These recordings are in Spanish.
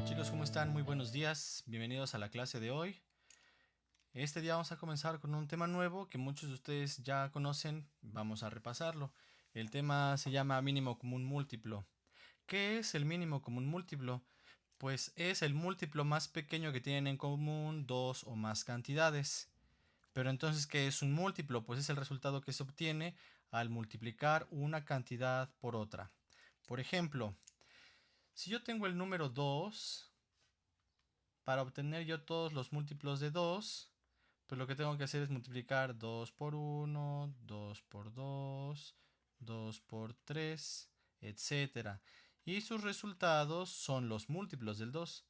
Chicos, ¿cómo están? Muy buenos días. Bienvenidos a la clase de hoy. Este día vamos a comenzar con un tema nuevo que muchos de ustedes ya conocen. Vamos a repasarlo. El tema se llama mínimo común múltiplo. ¿Qué es el mínimo común múltiplo? Pues es el múltiplo más pequeño que tienen en común dos o más cantidades. Pero entonces, ¿qué es un múltiplo? Pues es el resultado que se obtiene al multiplicar una cantidad por otra. Por ejemplo, si yo tengo el número 2, para obtener yo todos los múltiplos de 2, pues lo que tengo que hacer es multiplicar 2 por 1, 2 por 2, 2 por 3, etcétera. Y sus resultados son los múltiplos del 2.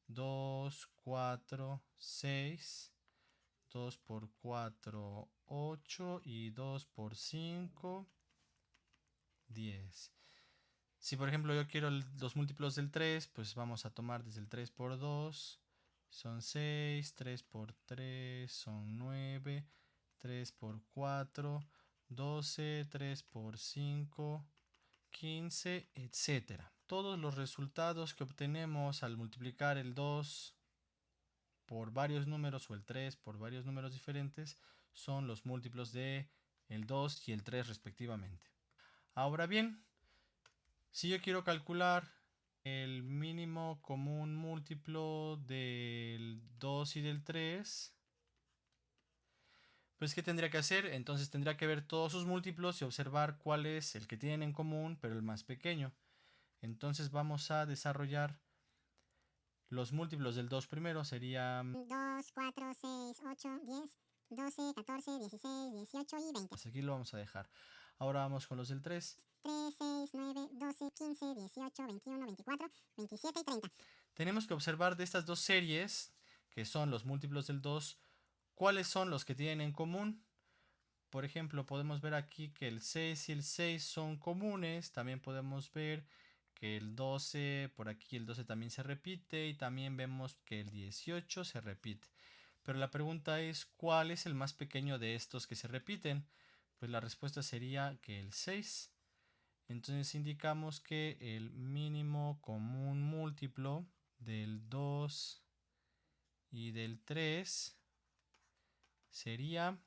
2, 4, 6, 2 por 4, 8 y 2 por 5, 10. Si por ejemplo yo quiero los múltiplos del 3, pues vamos a tomar desde el 3 por 2, son 6, 3 por 3 son 9, 3 por 4, 12, 3 por 5, 15, etcétera. Todos los resultados que obtenemos al multiplicar el 2 por varios números o el 3 por varios números diferentes son los múltiplos de el 2 y el 3 respectivamente. Ahora bien, si yo quiero calcular el mínimo común múltiplo del 2 y del 3, pues ¿qué tendría que hacer? Entonces tendría que ver todos sus múltiplos y observar cuál es el que tienen en común, pero el más pequeño. Entonces vamos a desarrollar los múltiplos del 2 primero, serían 2, 4, 6, 8, 10, 12, 14, 16, 18 y 20. pues aquí lo vamos a dejar. Ahora vamos con los del 3. 3, 6, 9, 12, 15, 18, 21, 24, 27 y 30. Tenemos que observar de estas dos series, que son los múltiplos del 2, cuáles son los que tienen en común. Por ejemplo, podemos ver aquí que el 6 y el 6 son comunes. También podemos ver que el 12, por aquí el 12 también se repite. Y también vemos que el 18 se repite. Pero la pregunta es, ¿cuál es el más pequeño de estos que se repiten? Pues la respuesta sería que el 6. Entonces indicamos que el mínimo común múltiplo del 2 y del 3 sería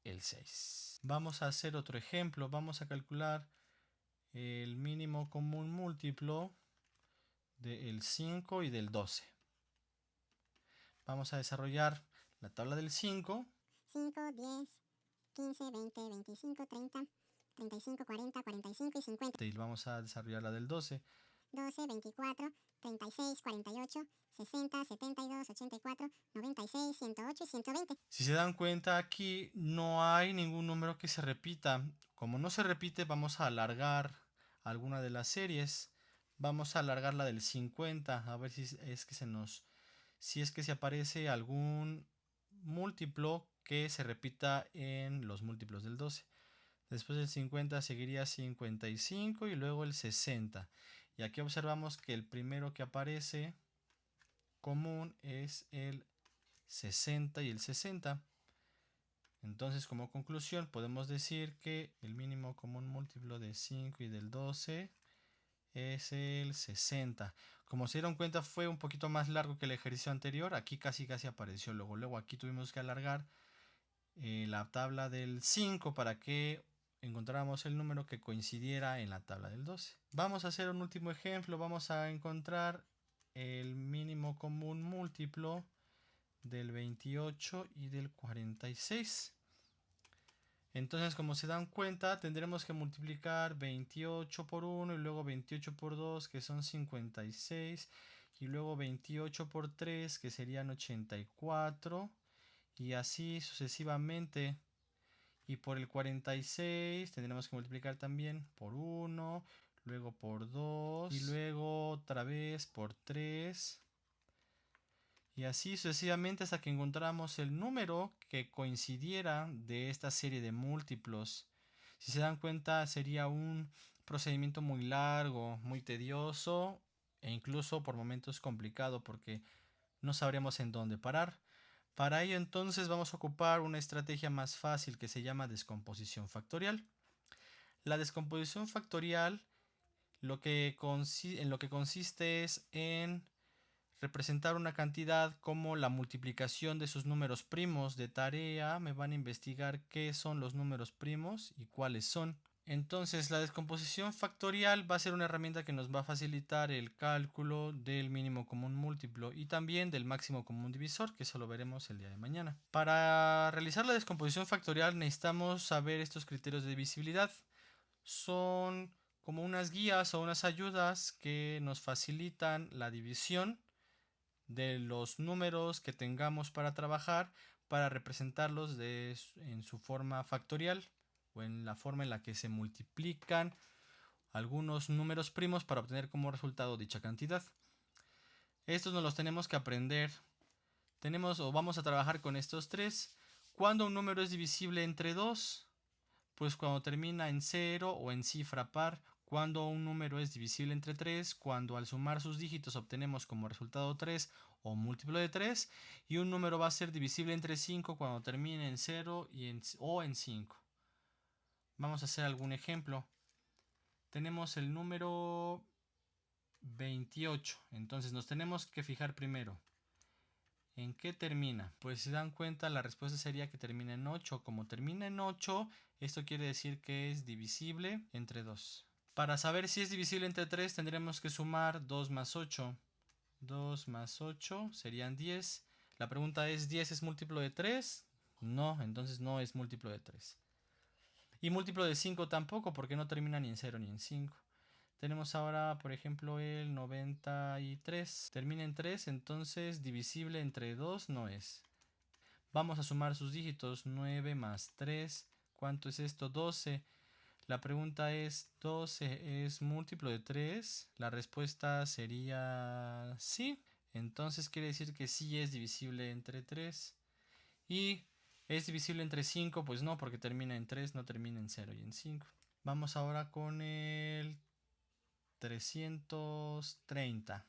el 6. Vamos a hacer otro ejemplo. Vamos a calcular el mínimo común múltiplo del 5 y del 12. Vamos a desarrollar la tabla del 5. 5, 10, 15, 20, 25, 30, 35, 40, 45 y 50. Y vamos a desarrollar la del 12. 12, 24, 36, 48, 60, 72, 84, 96, 108 y 120. Si se dan cuenta, aquí no hay ningún número que se repita. Como no se repite, vamos a alargar alguna de las series. Vamos a alargar la del 50, a ver si es que se aparece algún múltiplo que se repita en los múltiplos del 12. Después del 50 seguiría 55 y luego el 60. Y aquí observamos que el primero que aparece común es el 60 y el 60. Entonces, como conclusión, podemos decir que el mínimo común múltiplo de 5 y del 12 es el 60. Como se dieron cuenta, fue un poquito más largo que el ejercicio anterior. Aquí casi apareció. Luego aquí tuvimos que alargar la tabla del 5 para que encontráramos el número que coincidiera en la tabla del 12. Vamos a hacer un último ejemplo. Vamos a encontrar el mínimo común múltiplo del 28 y del 46. Entonces, como se dan cuenta, tendremos que multiplicar 28 por 1 y luego 28 por 2, que son 56, y luego 28 por 3, que serían 84, y así sucesivamente. Y por el 46 tendremos que multiplicar también por 1, luego por 2 y luego otra vez por 3. Y así sucesivamente hasta que encontramos el número que coincidiera de esta serie de múltiplos. Si se dan cuenta, sería un procedimiento muy largo, muy tedioso e incluso por momentos complicado porque no sabremos en dónde parar. Para ello entonces vamos a ocupar una estrategia más fácil que se llama descomposición factorial. La descomposición factorial en lo que consiste es en representar una cantidad como la multiplicación de sus números primos. De tarea me van a investigar qué son los números primos y cuáles son. Entonces la descomposición factorial va a ser una herramienta que nos va a facilitar el cálculo del mínimo común múltiplo y también del máximo común divisor, que eso lo veremos el día de mañana. Para realizar la descomposición factorial necesitamos saber estos criterios de divisibilidad. Son como unas guías o unas ayudas que nos facilitan la división de los números que tengamos para trabajar para representarlos en su forma factorial o en la forma en la que se multiplican algunos números primos para obtener como resultado dicha cantidad. Estos nos los tenemos que aprender. Vamos a trabajar con estos tres. ¿Cuándo un número es divisible entre 2? Pues cuando termina en 0 o en cifra par. Cuando un número es divisible entre 3, cuando al sumar sus dígitos obtenemos como resultado 3 o múltiplo de 3, y un número va a ser divisible entre 5 cuando termine en 0 o en 5. Vamos a hacer algún ejemplo. Tenemos el número 28, entonces nos tenemos que fijar primero ¿en qué termina? Pues si se dan cuenta, la respuesta sería que termina en 8. Como termina en 8, esto quiere decir que es divisible entre 2. Para saber si es divisible entre 3, tendremos que sumar 2 más 8. 2 más 8 serían 10. La pregunta es, ¿10 es múltiplo de 3? No, entonces no es múltiplo de 3. Y múltiplo de 5 tampoco, porque no termina ni en 0 ni en 5. Tenemos ahora, por ejemplo, el 93. Termina en 3, entonces divisible entre 2 no es. Vamos a sumar sus dígitos. 9 más 3. ¿Cuánto es esto? 12. La pregunta es, ¿12 es múltiplo de 3? La respuesta sería sí. Entonces quiere decir que sí es divisible entre 3. ¿Y es divisible entre 5? Pues no, porque termina en 3, no termina en 0 y en 5. Vamos ahora con el 330.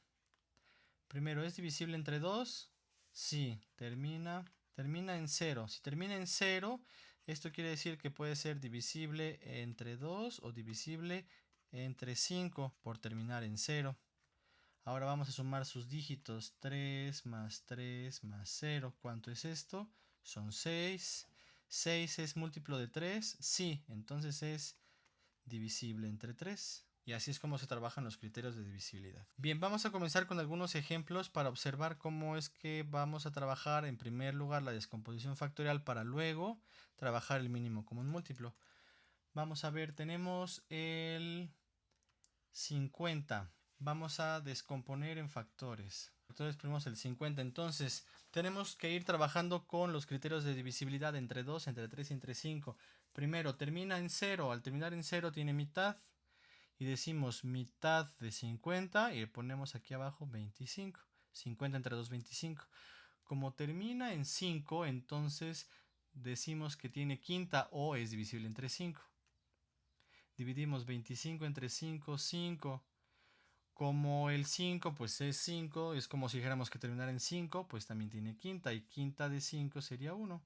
Primero, ¿es divisible entre 2? Sí, termina en 0. Si termina en 0, esto quiere decir que puede ser divisible entre 2 o divisible entre 5 por terminar en 0. Ahora vamos a sumar sus dígitos. 3 más 3 más 0. ¿Cuánto es esto? Son 6. ¿6 es múltiplo de 3? Sí, entonces es divisible entre 3. Y así es como se trabajan los criterios de divisibilidad. Bien, vamos a comenzar con algunos ejemplos para observar cómo es que vamos a trabajar en primer lugar la descomposición factorial para luego trabajar el mínimo común múltiplo. Vamos a ver, tenemos el 50. Vamos a descomponer en factores. Entonces primero el 50. Entonces tenemos que ir trabajando con los criterios de divisibilidad entre 2, entre 3 y entre 5. Primero termina en 0. Al terminar en 0 tiene mitad. Y decimos mitad de 50 y le ponemos aquí abajo 25. 50 entre 2, 25. Como termina en 5, entonces decimos que tiene quinta o es divisible entre 5. Dividimos 25 entre 5, 5. Como el 5 pues es 5, es como si dijéramos que terminar en 5, pues también tiene quinta, y quinta de 5 sería 1.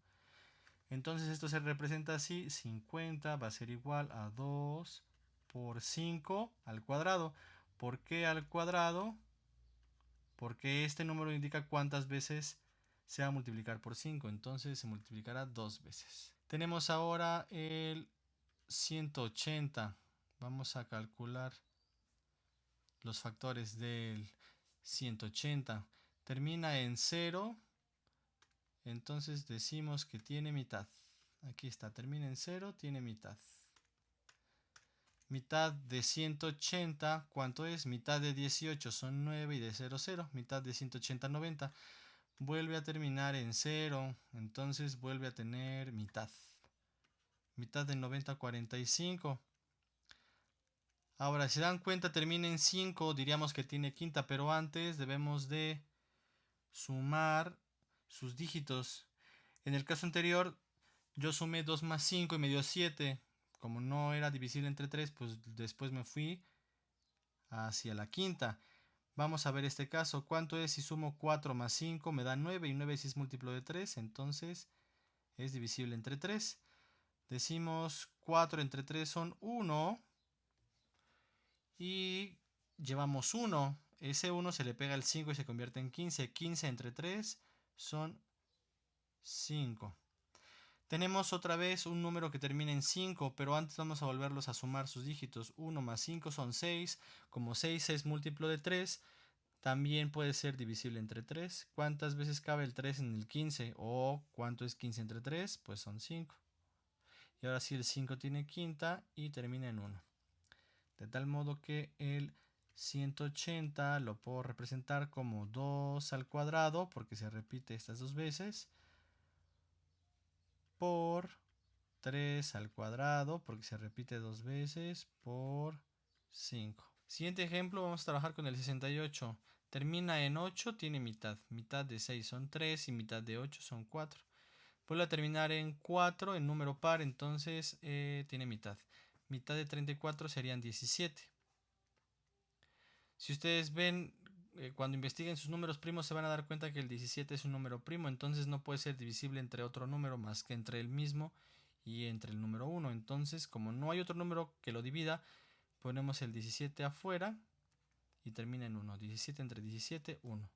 Entonces esto se representa así: 50 va a ser igual a 2 por 5 al cuadrado. ¿Por qué al cuadrado? Porque este número indica cuántas veces se va a multiplicar por 5, entonces se multiplicará 2 veces. Tenemos ahora el 180. Vamos a calcular los factores del 180. Termina en 0, entonces decimos que tiene mitad. Aquí está, termina en 0, tiene mitad. Mitad de 180, ¿cuánto es? Mitad de 18 son 9 y de 0, 0. Mitad de 180, 90. Vuelve a terminar en 0, entonces vuelve a tener mitad. Mitad de 90, 45. Ahora, si se dan cuenta, termina en 5, diríamos que tiene quinta, pero antes debemos de sumar sus dígitos. En el caso anterior, yo sumé 2 más 5 y me dio 7. Como no era divisible entre 3, pues después me fui hacia la quinta. Vamos a ver este caso. ¿Cuánto es si sumo 4 más 5? Me da 9, y 9 si es múltiplo de 3, entonces es divisible entre 3. Decimos 4 entre 3 son 1 y llevamos 1. ese 1 se le pega al 5 y se convierte en 15. 15 entre 3 son 5. Tenemos otra vez un número que termina en 5, pero antes vamos a volverlos a sumar sus dígitos. 1 más 5 son 6. Como 6 es múltiplo de 3, también puede ser divisible entre 3. ¿Cuántas veces cabe el 3 en el 15? ¿O cuánto es 15 entre 3? Pues son 5. Y ahora sí el 5 tiene quinta y termina en 1. De tal modo que el 180 lo puedo representar como 2 al cuadrado, porque se repite estas dos veces, por 3 al cuadrado, porque se repite dos veces, por 5. Siguiente ejemplo, vamos a trabajar con el 68. Termina en 8, tiene mitad. Mitad de 6 son 3 y mitad de 8 son 4. Vuelve a terminar en 4, en número par, entonces tiene mitad. Mitad de 34 serían 17. Si ustedes ven, cuando investiguen sus números primos se van a dar cuenta que el 17 es un número primo, entonces no puede ser divisible entre otro número más que entre el mismo y entre el número 1. Entonces, como no hay otro número que lo divida, ponemos el 17 afuera y termina en 1. 17 entre 17, 1.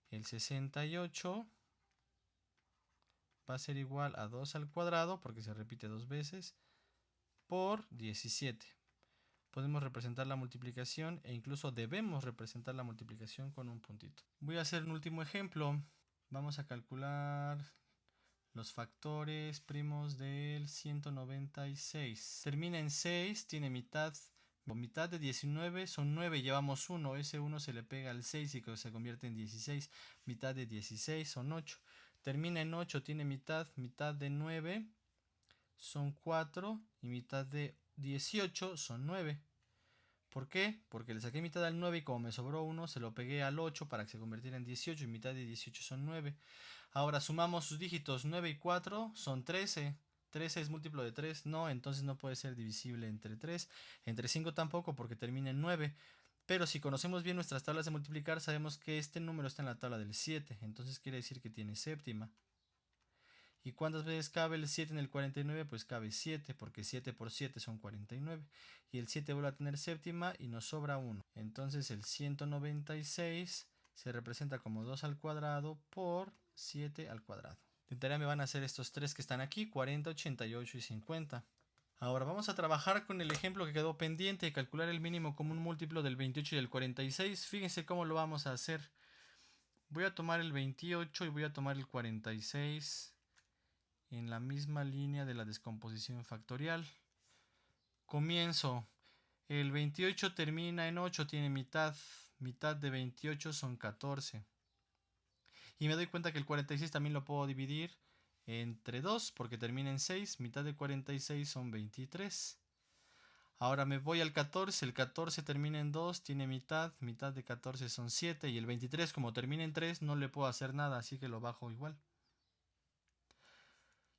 El 68 va a ser igual a 2 al cuadrado, porque se repite dos veces, por 17. Podemos representar la multiplicación e incluso debemos representar la multiplicación con un puntito. Voy a hacer un último ejemplo. Vamos a calcular los factores primos del 196. Termina en 6, tiene mitad. Mitad de 19 son 9, llevamos 1. Ese 1 se le pega al 6 y se convierte en 16. Mitad de 16 son 8. Termina en 8, tiene mitad. Mitad de 9 son 4 y mitad de 18 son 9. ¿Por qué? Porque le saqué mitad al 9 y como me sobró 1, se lo pegué al 8 para que se convirtiera en 18 y mitad de 18 son 9. Ahora sumamos sus dígitos. 9 y 4 son 13. 13 es múltiplo de 3. No, entonces no puede ser divisible entre 3. Entre 5 tampoco, porque termina en 9. Pero si conocemos bien nuestras tablas de multiplicar, sabemos que este número está en la tabla del 7. Entonces quiere decir que tiene séptima. ¿Y cuántas veces cabe el 7 en el 49? Pues cabe 7, porque 7 por 7 son 49. Y el 7 vuelve a tener séptima y nos sobra 1. Entonces el 196 se representa como 2 al cuadrado por 7 al cuadrado. De tarea me van a hacer estos tres que están aquí, 40, 88 y 50. Ahora vamos a trabajar con el ejemplo que quedó pendiente y calcular el mínimo común múltiplo del 28 y del 46. Fíjense cómo lo vamos a hacer. Voy a tomar el 28 y voy a tomar el 46 en la misma línea de la descomposición factorial. Comienzo. El 28 termina en 8, tiene mitad. Mitad de 28 son 14. Y me doy cuenta que el 46 también lo puedo dividir entre 2 porque termina en 6. Mitad de 46 son 23. Ahora me voy al 14. El 14 termina en 2, tiene mitad. Mitad de 14 son 7. Y el 23, como termina en 3, no le puedo hacer nada, así que lo bajo igual.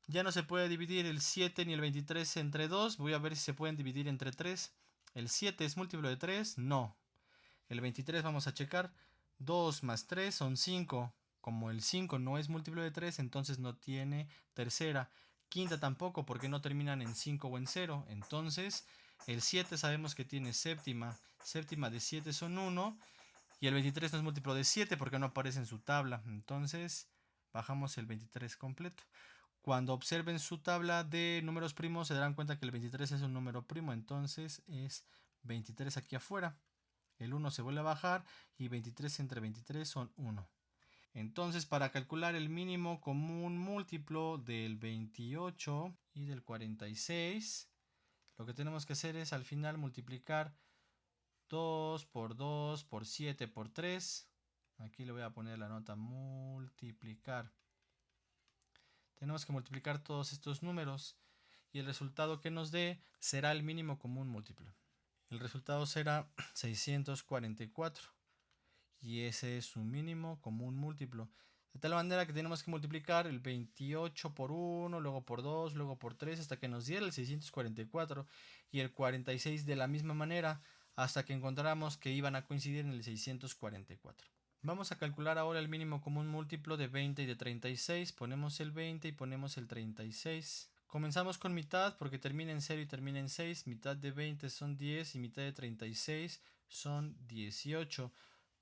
Ya no se puede dividir el 7 ni el 23 entre 2. Voy a ver si se pueden dividir entre 3. ¿El 7 es múltiplo de 3? No. El 23 vamos a checar. 2 más 3 son 5. Como el 5 no es múltiplo de 3, entonces no tiene tercera. Quinta tampoco, porque no terminan en 5 o en 0. Entonces, el 7 sabemos que tiene séptima. Séptima de 7 son 1. Y el 23 no es múltiplo de 7 porque no aparece en su tabla. Entonces, bajamos el 23 completo. Cuando observen su tabla de números primos se darán cuenta que el 23 es un número primo, entonces es 23 aquí afuera. El 1 se vuelve a bajar y 23 entre 23 son 1. Entonces, para calcular el mínimo común múltiplo del 28 y del 46, lo que tenemos que hacer es al final multiplicar 2 por 2 por 7 por 3. Aquí le voy a poner la nota multiplicar. Tenemos que multiplicar todos estos números y el resultado que nos dé será el mínimo común múltiplo. El resultado será 644 y ese es su mínimo común múltiplo. De tal manera que tenemos que multiplicar el 28 por 1, luego por 2, luego por 3 hasta que nos diera el 644 y el 46 de la misma manera hasta que encontráramos que iban a coincidir en el 644. Vamos a calcular ahora el mínimo común múltiplo de 20 y de 36. Ponemos el 20 y ponemos el 36. Comenzamos con mitad porque termina en 0 y termina en 6. Mitad de 20 son 10 y mitad de 36 son 18.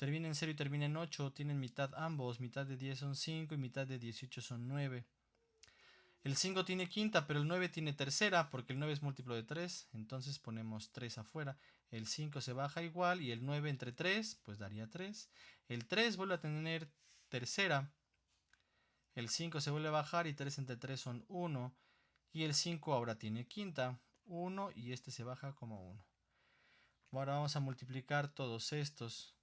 termina en 0 y termina en 8, tienen mitad ambos, mitad de 10 son 5 y mitad de 18 son 9. El 5 tiene quinta, pero el 9 tiene tercera, porque el 9 es múltiplo de 3, entonces ponemos 3 afuera. El 5 se baja igual y el 9 entre 3, pues daría 3. El 3 vuelve a tener tercera. El 5 se vuelve a bajar y 3 entre 3 son 1. Y el 5 ahora tiene quinta, 1 y este se baja como 1. Ahora vamos a multiplicar todos estos.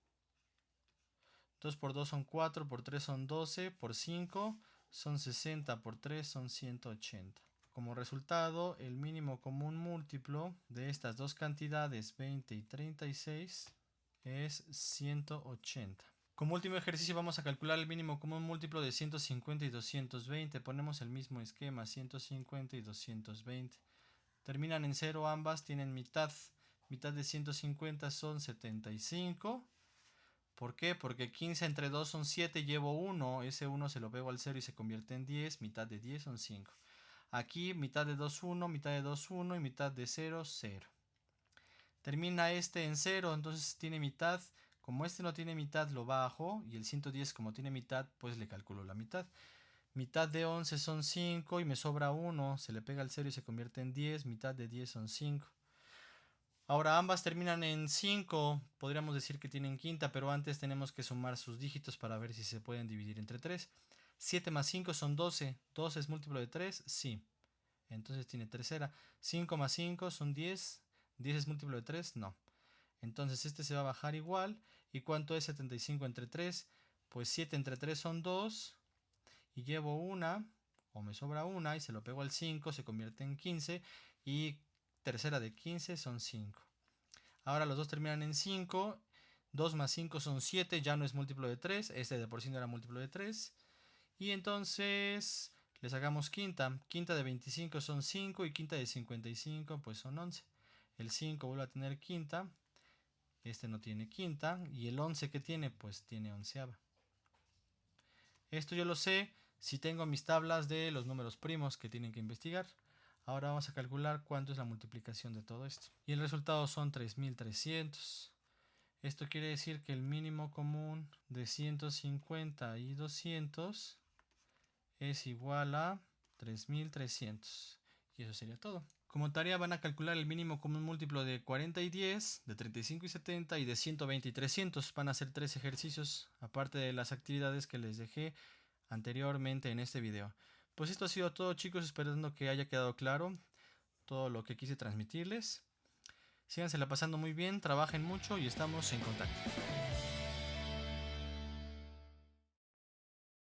2 por 2 son 4, por 3 son 12, por 5 son 60, por 3 son 180. Como resultado, el mínimo común múltiplo de estas dos cantidades, 20 y 36, es 180. Como último ejercicio vamos a calcular el mínimo común múltiplo de 150 y 220. Ponemos el mismo esquema, 150 y 220. Terminan en 0 ambas, tienen mitad. Mitad de 150 son 75. ¿Por qué? Porque 15 entre 2 son 7, llevo 1. Ese 1 se lo pego al 0 y se convierte en 10. Mitad de 10 son 5. Aquí mitad de 2, 1, mitad de 2, 1 y mitad de 0, 0. Termina este en 0, entonces tiene mitad. Como este no tiene mitad, lo bajo. Y el 110 como tiene mitad, pues le calculo la mitad. Mitad de 11 son 5 y me sobra 1. Se le pega al 0 y se convierte en 10. Mitad de 10 son 5. Ahora ambas terminan en 5, podríamos decir que tienen quinta, pero antes tenemos que sumar sus dígitos para ver si se pueden dividir entre 3. 7 más 5 son 12, 12 es múltiplo de 3, sí, entonces tiene tercera. 5 más 5 son 10, 10 es múltiplo de 3, no. Entonces este se va a bajar igual. ¿Y cuánto es 75 entre 3? Pues 7 entre 3 son 2 y llevo una, o me sobra una y se lo pego al 5, se convierte en 15 y tercera de 15 son 5. Ahora los dos terminan en 5. 2 más 5 son 7. Ya no es múltiplo de 3. Este de por sí no era múltiplo de 3. Y entonces le sacamos quinta. Quinta de 25 son 5. Y quinta de 55 pues son 11. El 5 vuelve a tener quinta. Este no tiene quinta. Y el 11 que tiene pues tiene onceava. Esto yo lo sé si tengo mis tablas de los números primos que tienen que investigar. Ahora vamos a calcular cuánto es la multiplicación de todo esto. Y el resultado son 3300. Esto quiere decir que el mínimo común de 150 y 200 es igual a 3300. Y eso sería todo. Como tarea van a calcular el mínimo común múltiplo de 40 y 10, de 35 y 70 y de 120 y 300. Van a hacer 3 ejercicios, aparte de las actividades que les dejé anteriormente en este video. Pues esto ha sido todo, chicos, esperando que haya quedado claro todo lo que quise transmitirles. Sígansela pasando muy bien, trabajen mucho y estamos en contacto.